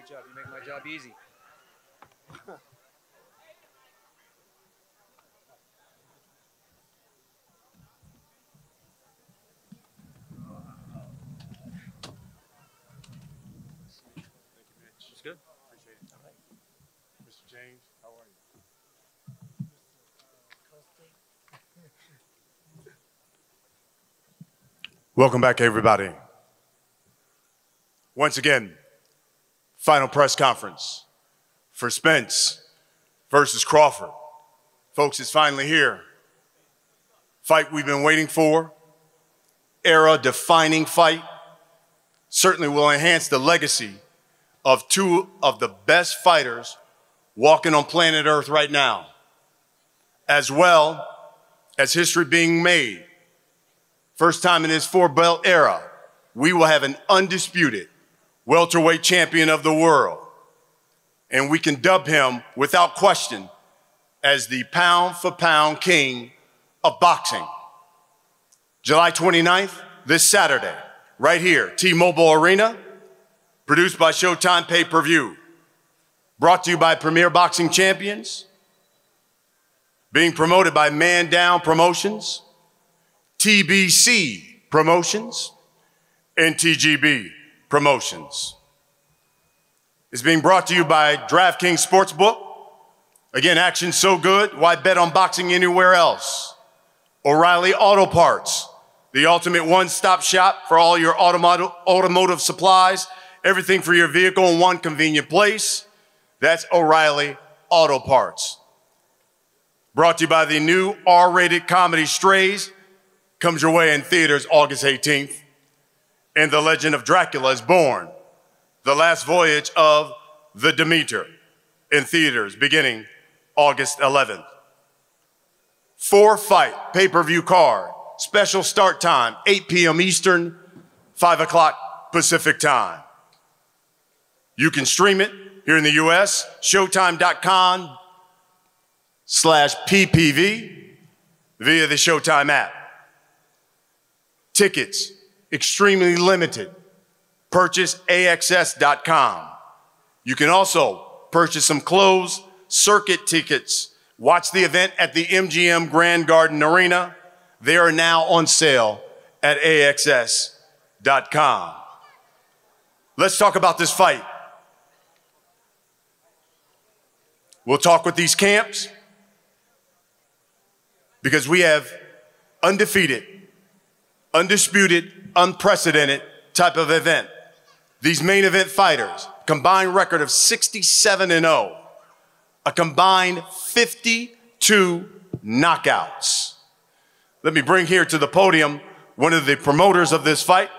Great job. You make my job easy. It's good. Appreciate it. All right. Mr. James, how are you? Welcome back, everybody. Once again, final press conference for Spence versus Crawford. Folks, it's finally here. Fight we've been waiting for. Era-defining fight. Certainly will enhance the legacy of two of the best fighters walking on planet Earth right now, as well as history being made. First time in this four-belt era, we will have an undisputed welterweight champion of the world. And we can dub him without question as the pound-for-pound king of boxing. July 29th, this Saturday, right here, T-Mobile Arena, produced by SHOWTIME PPV, brought to you by Premier Boxing Champions, being promoted by Man Down Promotions, TBC Promotions, and TGB Promotions. It's being brought to you by DraftKings Sportsbook. Again, action's so good, why bet on boxing anywhere else? O'Reilly Auto Parts, the ultimate one-stop shop for all your automotive supplies, everything for your vehicle in one convenient place. That's O'Reilly Auto Parts. Brought to you by the new R-rated comedy Strays, comes your way in theaters August 18th. And The Legend of Dracula is born. The Last Voyage of the Demeter in theaters beginning August 11th. 4-fight pay-per-view card. Special start time, 8 p.m. Eastern, 5 o'clock Pacific time. You can stream it here in the U.S., showtime.com/PPV via the SHOWTIME app. Tickets, extremely limited. Purchase AXS.com. You can also purchase some closed circuit tickets. Watch the event at the MGM Grand Garden Arena. They are now on sale at AXS.com. Let's talk about this fight. We'll talk with these camps because we have undefeated, undisputed, unprecedented type of event. These main event fighters, combined record of 67-0, a combined 52 knockouts. Let me bring here to the podium one of the promoters of this fight.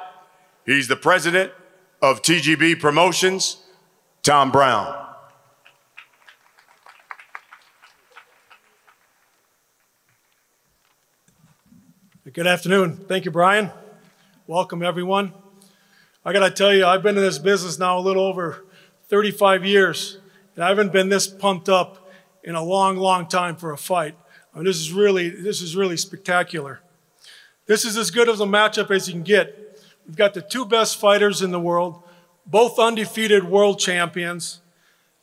He's the president of TGB Promotions, Tom Brown. Good afternoon. Thank you, Brian. Welcome, everyone. I got to tell you, I've been in this business now a little over 35 years, and I haven't been this pumped up in a long, long time for a fight. I mean, this is really spectacular. This is as good of a matchup as you can get. We've got the two best fighters in the world, both undefeated world champions,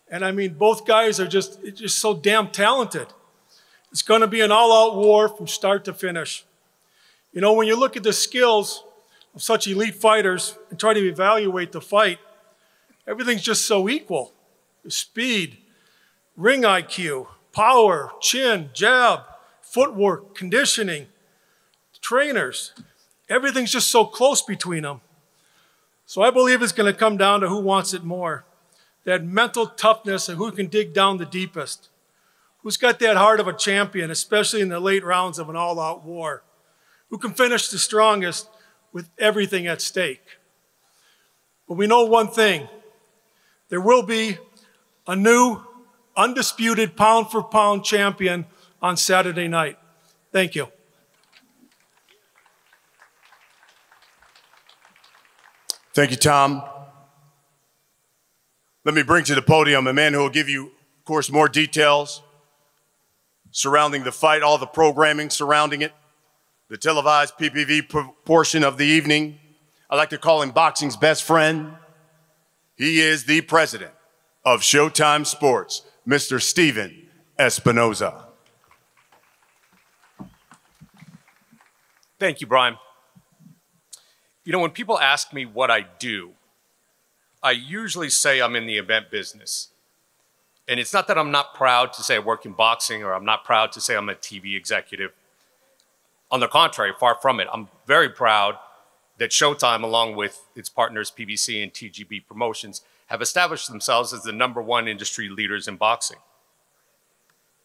and I mean, both guys are just so damn talented. It's going to be an all-out war from start to finish. You know, when you look at the skills of such elite fighters and try to evaluate the fight, everything's just so equal. The speed, ring IQ, power, chin, jab, footwork, conditioning, trainers, everything's just so close between them. So I believe it's going to come down to who wants it more. That mental toughness and who can dig down the deepest. Who's got that heart of a champion, especially in the late rounds of an all-out war. Who can finish the strongest with everything at stake. But we know one thing. There will be a new, undisputed pound-for-pound champion on Saturday night. Thank you. Thank you, Tom. Let me bring to the podium a man who will give you, of course, more details surrounding the fight, all the programming surrounding it, the televised PPV portion of the evening. I like to call him boxing's best friend. He is the president of Showtime Sports, Mr. Steven Espinoza. Thank you, Brian. You know, when people ask me what I do, I usually say I'm in the event business. And it's not that I'm not proud to say I work in boxing, or I'm not proud to say I'm a TV executive. On the contrary, far from it. I'm very proud that Showtime, along with its partners PBC and TGB Promotions, have established themselves as the #1 industry leaders in boxing.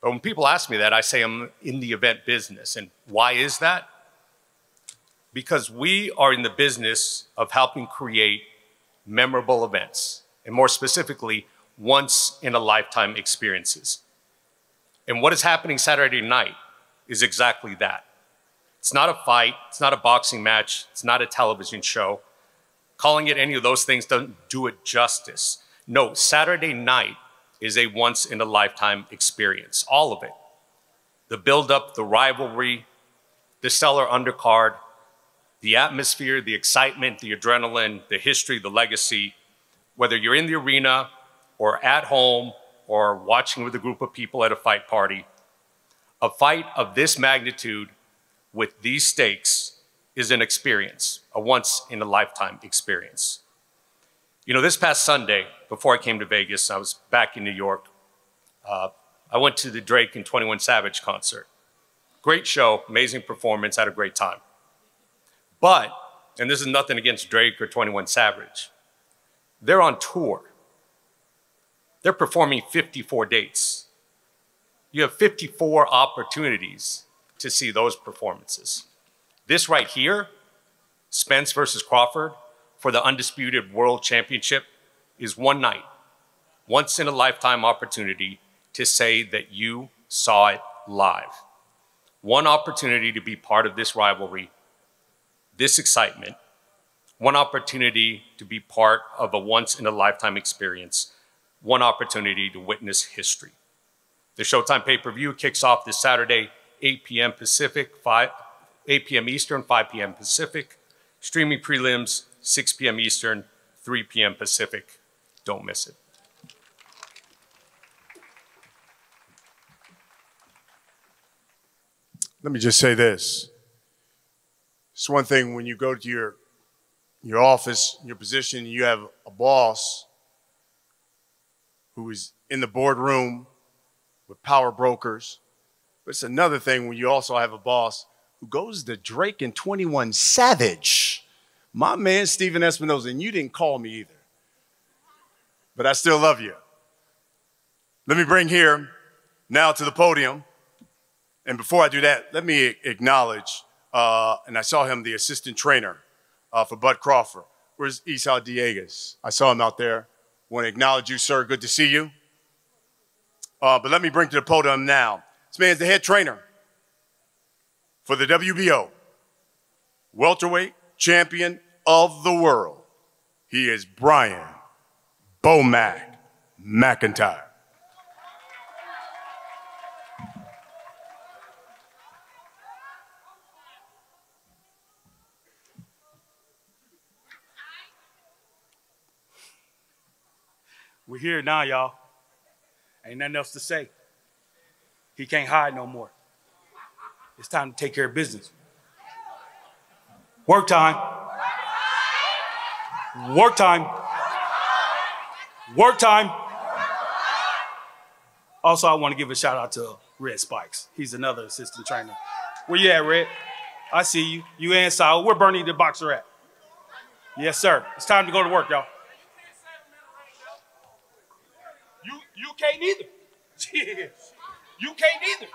But when people ask me that, I say I'm in the event business. And why is that? Because we are in the business of helping create memorable events, and more specifically, once-in-a-lifetime experiences. And what is happening Saturday night is exactly that. It's not a fight, it's not a boxing match, it's not a television show. Calling it any of those things doesn't do it justice. No, Saturday night is a once-in-a-lifetime experience, all of it. The build-up, the rivalry, the stellar undercard, the atmosphere, the excitement, the adrenaline, the history, the legacy, whether you're in the arena or at home or watching with a group of people at a fight party, a fight of this magnitude with these stakes is an experience, a once-in-a-lifetime experience. You know, this past Sunday, before I came to Vegas, I was back in New York. I went to the Drake and 21 Savage concert. Great show, amazing performance, had a great time. But, and this is nothing against Drake or 21 Savage, they're on tour. They're performing 54 dates. You have 54 opportunities to see those performances. This right here, Spence versus Crawford for the Undisputed World Championship, is one night, once-in-a-lifetime opportunity to say that you saw it live. One opportunity to be part of this rivalry, this excitement, one opportunity to be part of a once-in-a-lifetime experience, one opportunity to witness history. The Showtime pay-per-view kicks off this Saturday, 8 p.m. Pacific, 8 p.m. Eastern, 5 p.m. Pacific. Streaming prelims, 6 p.m. Eastern, 3 p.m. Pacific. Don't miss it. Let me just say this. It's one thing when you go to your office, your position, you have a boss who is in the boardroom with power brokers. But it's another thing when you also have a boss who goes to Drake and 21 Savage. My man, Steven Espinoza, and you didn't call me either. But I still love you. Let me bring here now to the podium. And before I do that, let me acknowledge, and I saw him, the assistant trainer for Bud Crawford. Where's Esau Dieguez? I saw him out there. Want to acknowledge you, sir. Good to see you. But let me bring to the podium now. This man's the head trainer for the WBO, Welterweight Champion of the World. He is Brian Bomac McIntyre. We're here now, y'all. Ain't nothing else to say. He can't hide no more. It's time to take care of business. Work time. Work time. Work time. Also, I want to give a shout out to Red Spikes. He's another assistant trainer. Where you at, Red? I see you. You and Sal. Where Bernie the boxer at? Yes, sir. It's time to go to work, y'all. You can't either. You can't either.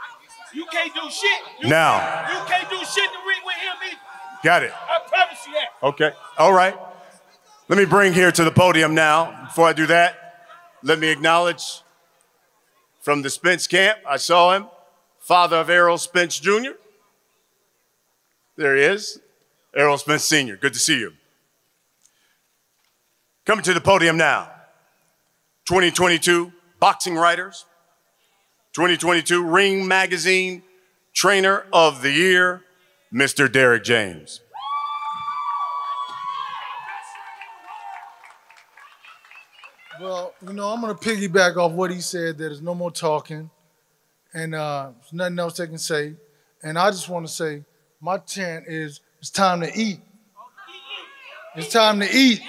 You can't do shit. You can't do shit to ring with him either. Got it. I promise you that. Okay. All right. Let me bring here to the podium now. Before I do that, let me acknowledge from the Spence camp, I saw him, father of Errol Spence Jr. There he is, Errol Spence Sr. Good to see you. Coming to the podium now, 2022 Boxing Writers, 2022 Ring Magazine Trainer of the Year, Mr. Derrick James. Well, you know, I'm going to piggyback off what he said. There's no more talking, and there's nothing else they can say. And I just want to say, my chant is, it's time to eat. It's time to eat.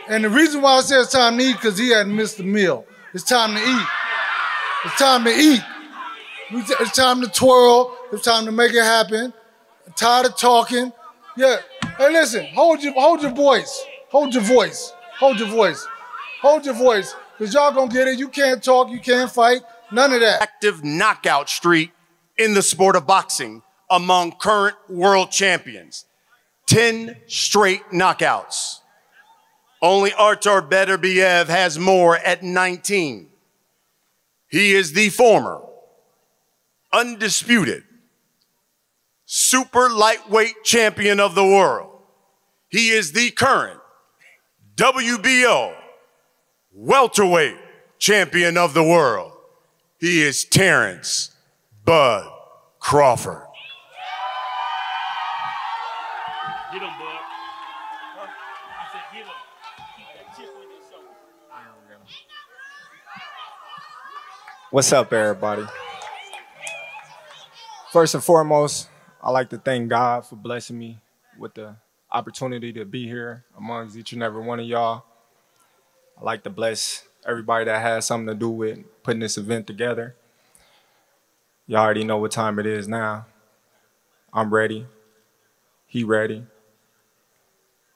And the reason why I say it's time to eat, because he hadn't missed a meal. It's time to eat. It's time to eat. It's time to twirl. It's time to make it happen. I'm tired of talking. Yeah. Hey, listen, hold your voice. Hold your voice. Hold your voice. Hold your voice. Because y'all gonna get it. You can't talk, you can't fight, none of that. Active knockout streak in the sport of boxing among current world champions. 10 straight knockouts. Only Artur Beterbiev has more at 19. He is the former, undisputed, super lightweight champion of the world. He is the current WBO welterweight champion of the world. He is Terence Bud Crawford. Get him, bud. I said, get him. Keep that chip on your shoulder. What's up, everybody? First and foremost, I'd like to thank God for blessing me with the opportunity to be here amongst each and every one of y'all. I'd like to bless everybody that has something to do with putting this event together. Y'all already know what time it is now. I'm ready. He ready.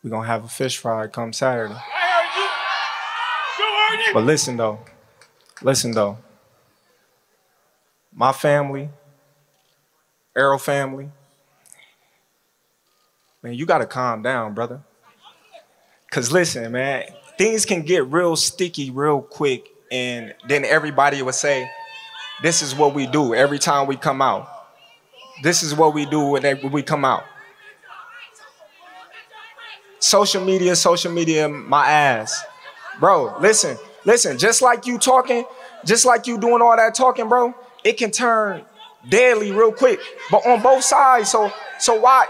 We're gonna have a fish fry come Saturday. I heard you. You heard it. But listen though. My family, Errol family, man, you gotta calm down, brother. Cause listen, man, things can get real sticky real quick, and then everybody would say, this is what we do every time we come out. This is what we do when we come out. Social media, my ass. Bro, listen, just like you talking, just like you doing all that talking, bro, it can turn deadly real quick. But on both sides, so why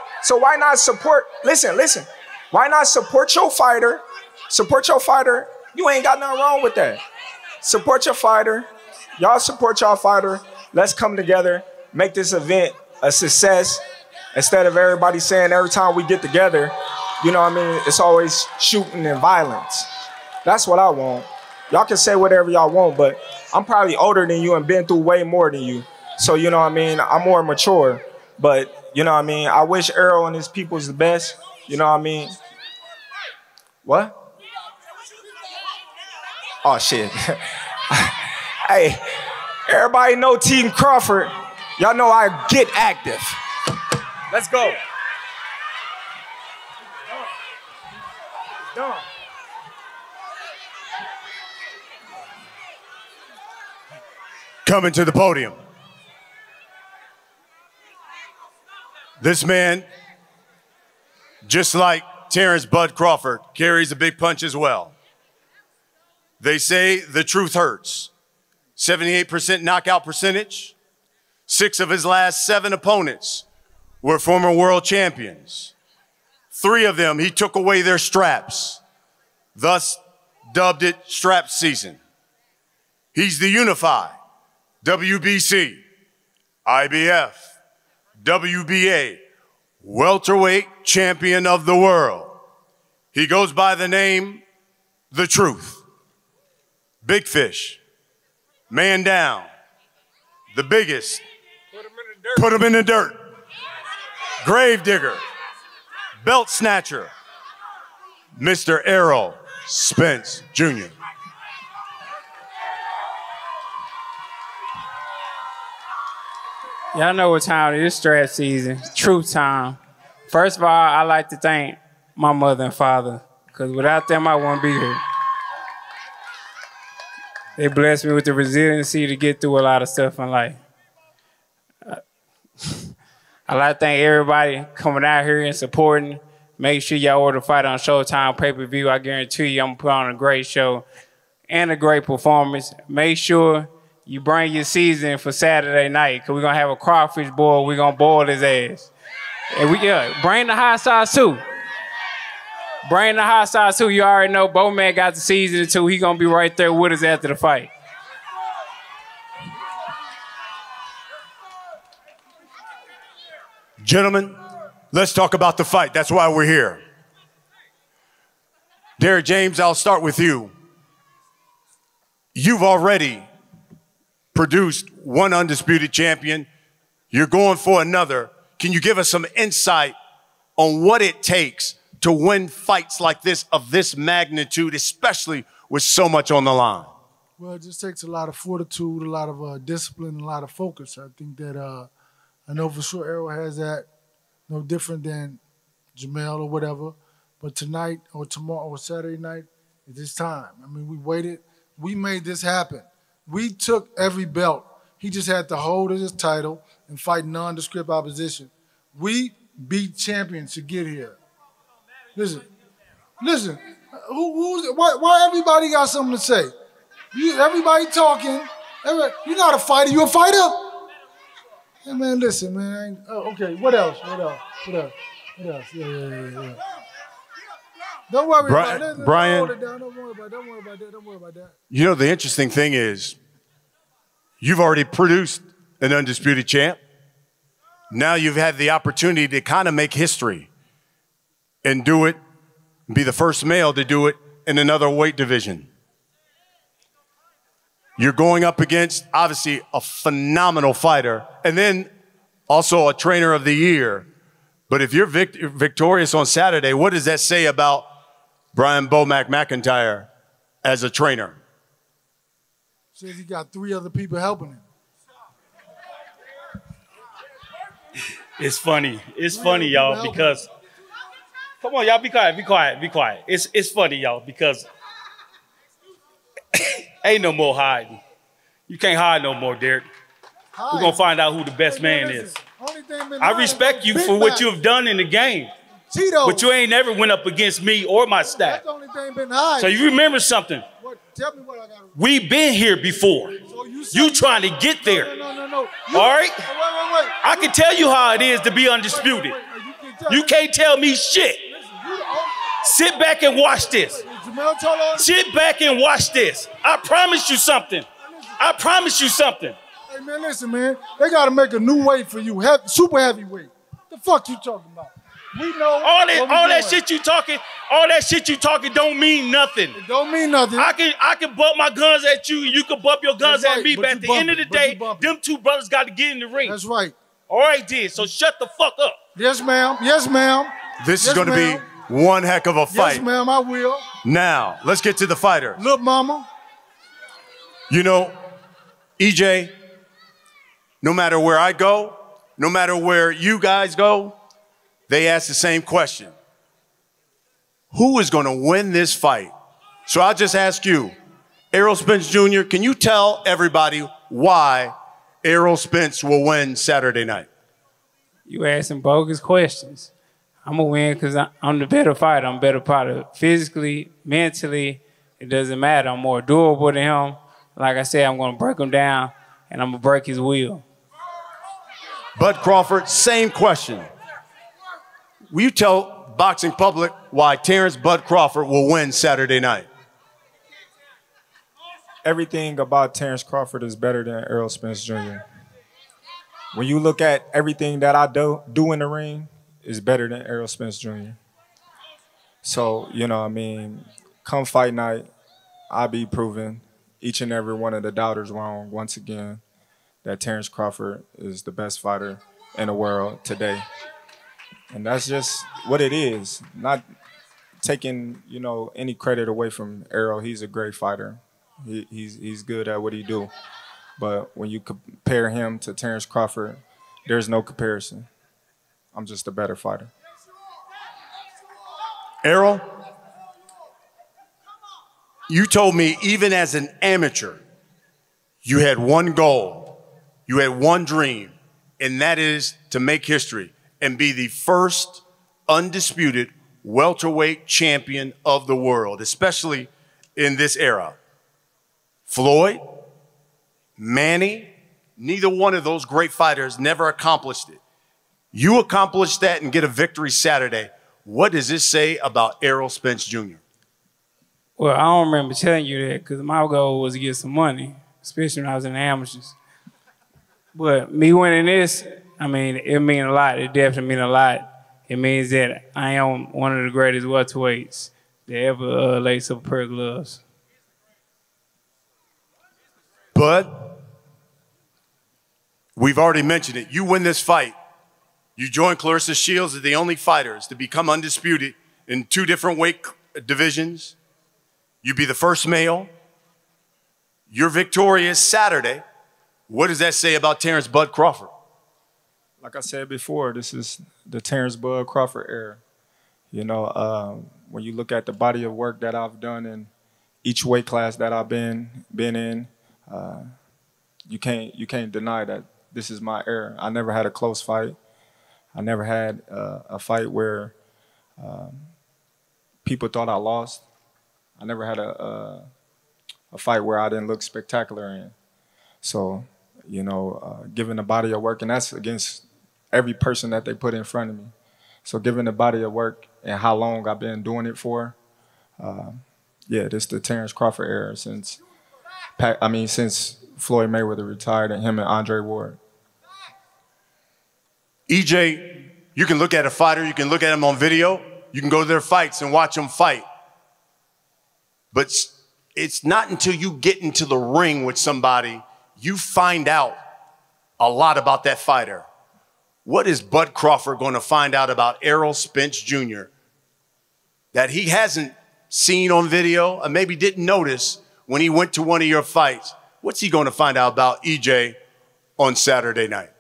not support, listen, why not support your fighter? Support your fighter. You ain't got nothing wrong with that. Support your fighter. Y'all support y'all fighter. Let's come together, make this event a success. Instead of everybody saying every time we get together, you know what I mean, it's always shooting and violence. That's what I want. Y'all can say whatever y'all want, but I'm probably older than you and been through way more than you. So, you know what I mean, I'm more mature. But, you know what I mean, I wish Errol and his people's the best. You know what I mean? What? Oh, shit. Hey, everybody know Team Crawford. Y'all know I get active. Let's go. Done. Coming to the podium. This man, just like Terence Bud Crawford, carries a big punch as well. They say the truth hurts. 78% knockout percentage. 6 of his last 7 opponents were former world champions. 3 of them, he took away their straps, thus dubbed it strap season. He's the unified WBC, IBF, WBA, welterweight champion of the world. He goes by the name, The Truth. Big fish, man down, the biggest, put him in the dirt, grave digger, belt snatcher, Mr. Errol Spence Jr. Y'all know what time it is, strap season, truth time. First of all, I'd like to thank my mother and father, because without them, I wouldn't be here. They blessed me with the resiliency to get through a lot of stuff in life. I'd like to thank everybody coming out here and supporting. Make sure y'all order Fight on Showtime pay-per-view. I guarantee you I'm going to put on a great show and a great performance. Make sure you bring your season for Saturday night, because we're going to have a crawfish boil. We're going to boil his ass. And bring the hot sauce too. Bring the hot sauce too. You already know Bo-Man got the seasoning too. He gonna be right there with us after the fight. Gentlemen, let's talk about the fight. That's why we're here. Derrick James, I'll start with you. You've already produced one undisputed champion. You're going for another. Can you give us some insight on what it takes to win fights like this, of this magnitude, especially with so much on the line? Well, it just takes a lot of fortitude, a lot of discipline, a lot of focus. I think that I know for sure Errol has that, no different than Jamel or whatever. But tonight or tomorrow or Saturday night, it's his time. I mean, we waited. We made this happen. We took every belt. He just had to hold his title and fight nondescript opposition. We beat champions to get here. Listen. Why everybody got something to say? Everybody talking. You're not a fighter. You a fighter? Hey, man, listen, man. Okay, what else? Yeah. Don't worry about it. Brian, hold it down. Don't worry about that. You know, the interesting thing is you've already produced an undisputed champ. Now you've had the opportunity to kind of make history and do it, be the first male to do it in another weight division. You're going up against, obviously, a phenomenal fighter, and then also a trainer of the year. But if you're victorious on Saturday, what does that say about Brian Bomac McIntyre as a trainer? Says he got 3 other people helping him. It's funny. It's funny, y'all, because come on, y'all, be quiet. It's funny, y'all, because ain't no more hiding. You can't hide no more, Derrick. We're gonna find out who the best man is. I respect you for what you have done in the game. Tito. But you ain't never went up against me or my staff. That's the only thing been hiding. So you remember something. Tell me what I got. We've been here before. So you trying to get there. No. All right? Wait. I can tell you how it is to be undisputed. You can't tell me shit. Sit back and watch this. Sit back and watch this. I promise you something. Hey, man, listen, man. They got to make a new weight for you. Super heavyweight. The fuck you talking about? We know all that shit you talking don't mean nothing. It don't mean nothing. I can bump my guns at you, and you can bump your guns at me, but at the end of the day, them 2 brothers got to get in the ring. That's right. All right, then. So shut the fuck up. Yes, ma'am. Yes, ma'am. This is going to be one heck of a fight. Yes, ma'am, I will. Now, let's get to the fighter. Look, mama. You know, EJ, no matter where I go, no matter where you guys go, they ask the same question. Who is going to win this fight? So I'll just ask you, Errol Spence Jr., can you tell everybody why Errol Spence will win Saturday night? You asking bogus questions. I'm going to win because I'm the better fighter. I'm a better fighter. Physically, mentally, it doesn't matter. I'm more durable than him. Like I said, I'm going to break him down, and I'm going to break his will. Bud Crawford, same question. Will you tell boxing public why Terence Bud Crawford will win Saturday night? Everything about Terence Crawford is better than Errol Spence Jr. When you look at everything that I do in the ring, is better than Errol Spence Jr. So, you know, I mean, come fight night, I'll be proving each and every one of the doubters wrong once again that Terence Crawford is the best fighter in the world today. And that's just what it is. Not taking, you know, any credit away from Errol. He's a great fighter. He's good at what he do. But when you compare him to Terence Crawford, there's no comparison. I'm just a better fighter. Errol, you told me even as an amateur, you had one goal, you had one dream, and that is to make history and be the first undisputed welterweight champion of the world, especially in this era. Floyd, Manny, neither one of those great fighters never accomplished it. You accomplished that and get a victory Saturday. What does this say about Errol Spence Jr.? Well, I don't remember telling you that because my goal was to get some money, especially when I was in the amateurs. But me winning this, I mean, it means a lot. It definitely means a lot. It means that I am one of the greatest welterweights that ever lace up a pair of gloves. But we've already mentioned it. You win this fight. You join Clarissa Shields as the only fighters to become undisputed in 2 different weight divisions. You be the first male. You're victorious Saturday. What does that say about Terence Bud Crawford? Like I said before, this is the Terence Bud Crawford era. You know, when you look at the body of work that I've done in each weight class that I've been in, you can't deny that this is my era. I never had a close fight. I never had a fight where people thought I lost. I never had a fight where I didn't look spectacular in. So, you know, given the body of work, and that's against every person that they put in front of me. So given the body of work and how long I've been doing it for, yeah, this is the Terence Crawford era since Floyd Mayweather retired and him and Andre Ward. EJ, you can look at a fighter, you can look at him on video, you can go to their fights and watch them fight. But it's not until you get into the ring with somebody, you find out a lot about that fighter. What is Bud Crawford going to find out about Errol Spence Jr. that he hasn't seen on video or maybe didn't notice when he went to one of your fights? What's he going to find out about EJ on Saturday night?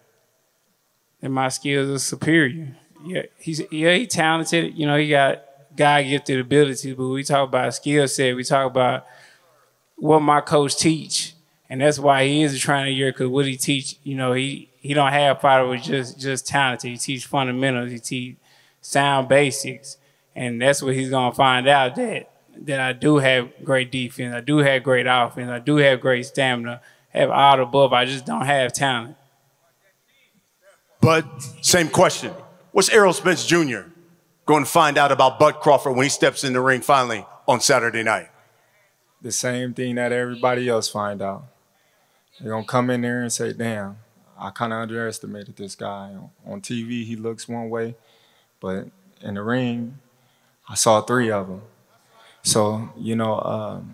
And my skills are superior. Yeah, he's talented. You know, he got God-gifted abilities, but we talk about skill set. We talk about what my coach teach. And that's why he is a trainer year, because what he teach, you know, he don't have fighter with just talented. He teach fundamentals. He teach sound basics. And that's what he's going to find out, that I do have great defense. I do have great offense. I do have great stamina. I have all the above. I just don't have talent. Bud, same question. What's Errol Spence Jr. going to find out about Bud Crawford when he steps in the ring finally on Saturday night? The same thing that everybody else find out. They're going to come in there and say, damn, I kind of underestimated this guy. On TV, he looks one way, but in the ring, I saw 3 of them. So, you know,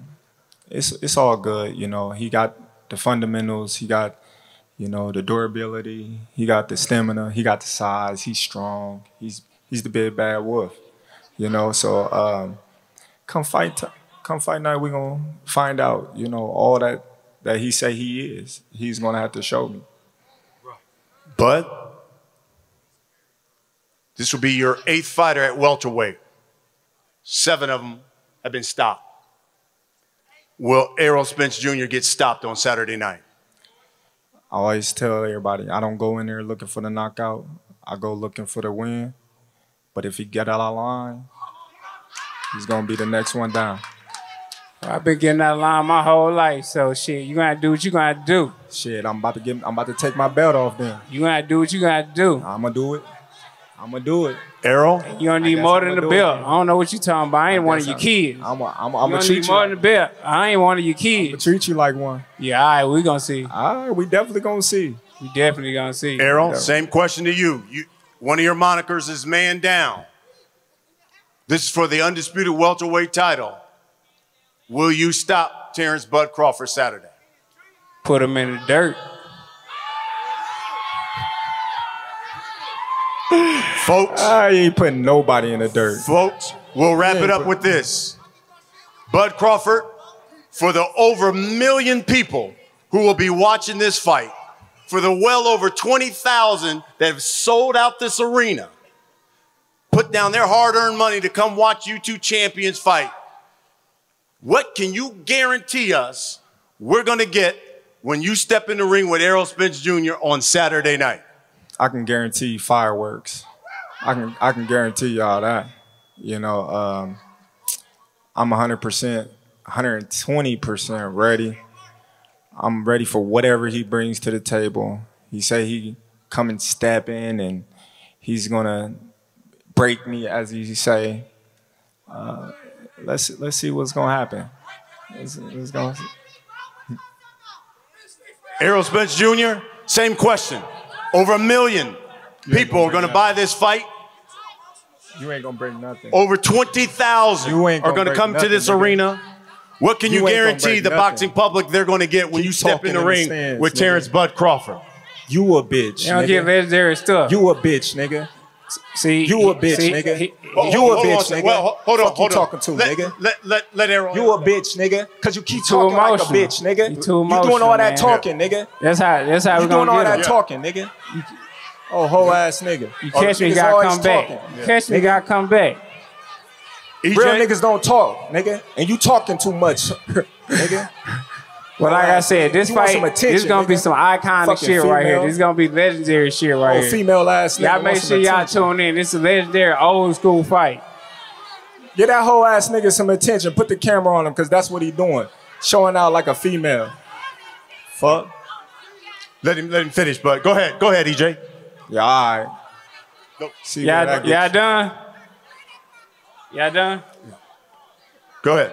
it's all good. You know, he got the fundamentals. He got, you know, the durability. He got the stamina. He got the size. He's strong. He's the big bad wolf. You know, so come fight night, we're going to find out, you know, all that he say he is. He's going to have to show me. But this will be your 8th fighter at welterweight. 7 of them have been stopped. Will Errol Spence Jr. get stopped on Saturday night? I always tell everybody, I don't go in there looking for the knockout. I go looking for the win. But if he get out of line, he's going to be the next one down. I've been getting out of line my whole life, so shit, you gotta do what you gotta do. Shit, I'm about to take my belt off then. You gotta do what you gotta do. I'm gonna do it. I'm gonna do it. Errol? You don't need more than the belt. I don't know what you talking about. I ain't one of your kids. I'm you gonna don't treat need you more than the belt. I ain't one of your kids. I'm gonna treat you like one. Yeah, all right, we gonna see. All right, we definitely gonna see. We definitely gonna see. Errol, same question to you. One of your monikers is man down. This is for the undisputed welterweight title. Will you stop Terence Bud Crawford Saturday? Put him in the dirt. Folks. I ain't putting nobody in the dirt. Folks, we'll wrap it up with this. Bud Crawford, for the over 1 million people who will be watching this fight, for the well over 20,000 that have sold out this arena, put down their hard-earned money to come watch you 2 champions fight. What can you guarantee us we're going to get when you step in the ring with Errol Spence Jr. on Saturday night? I can guarantee fireworks. I can guarantee y'all that. You know, I'm 100%, 120% ready. I'm ready for whatever he brings to the table. He say he come and step in and he's going to break me, as you say. Let's see what's gonna happen. Let's go. Errol Spence Jr., same question. Over 1 million people are going to buy this fight. You ain't gonna bring nothing. Over 20,000 are going to come to this arena. What can you guarantee the boxing public they're going to get when you step in the ring with Terence Bud Crawford? You a bitch. You don't get legendary stuff. You a bitch, nigga. See, you a bitch, nigga. You a bitch, nigga. Well, hold on, Fuck you talking to, nigga. Let Errol. You a bitch, nigga. Cause you keep talking like a bitch, nigga. You too emotional, you doing all that man. talking, nigga. That's how you we're gonna doing all get that him. talking, nigga. Oh, whole ass nigga. You catch me, gotta come back. Catch me, gotta come back. Real niggas don't talk, nigga. And you talking too much, nigga. Well, like I said, this fight, this is gonna be some iconic Fucking shit right here. female. This is gonna be legendary shit right here. Female ass nigga. Y'all make sure y'all tune in. This is a legendary old school fight. Get that whole ass nigga some attention. Put the camera on him, cause that's what he doing. Showing out like a female. Fuck. Let him finish, bud. Go ahead, EJ. Yeah, all right. See Y'all done? Y'all done? Go ahead.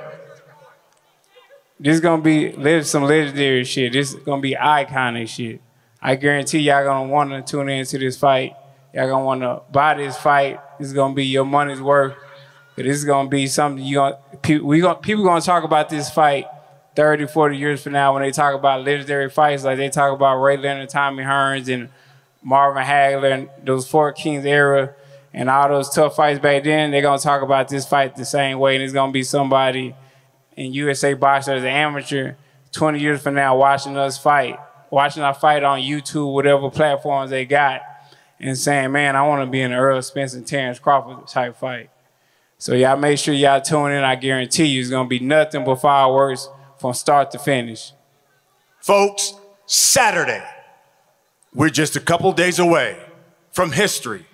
This is gonna be some legendary shit. This is gonna be iconic shit. I guarantee y'all gonna wanna tune into this fight. Y'all gonna wanna buy this fight. This is gonna be your money's worth. But this is gonna be something people gonna talk about this fight 30, 40 years from now when they talk about legendary fights, like they talk about Ray Leonard, Tommy Hearns, and Marvin Hagler, and those Fort Kings era, and all those tough fights back then. They're gonna talk about this fight the same way, and it's gonna be somebody in USA boxing as an amateur 20 years from now watching us fight, watching our fight on YouTube, whatever platforms they got, and saying, man, I want to be in an Errol Spence and Terence Crawford type fight. So y'all make sure y'all tune in. I guarantee you it's gonna be nothing but fireworks from start to finish. Folks, Saturday, we're just a couple days away from history.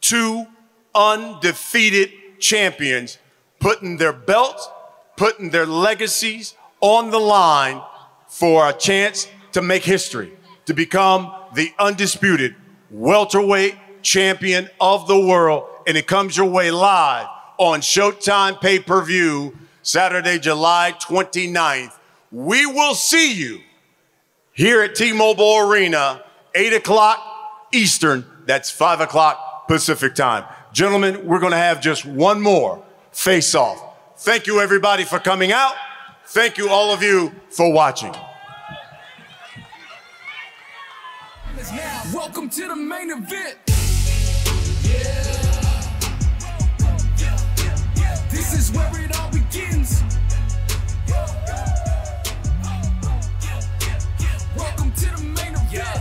2 undefeated champions putting their belts, putting their legacies on the line for a chance to make history, to become the undisputed welterweight champion of the world. And it comes your way live on Showtime pay-per-view, Saturday, July 29th. We will see you here at T-Mobile Arena, 8 o'clock Eastern. That's 5 o'clock Pacific time. Gentlemen, we're gonna have just one more face-off. Thank you, everybody, for coming out. Thank you, all of you, for watching. Welcome to the main event. This is where it all begins. Welcome to the main event.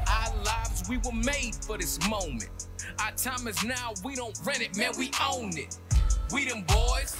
Our lives, we were made for this moment. Our time is now, we don't rent it, man, we own it. We them boys.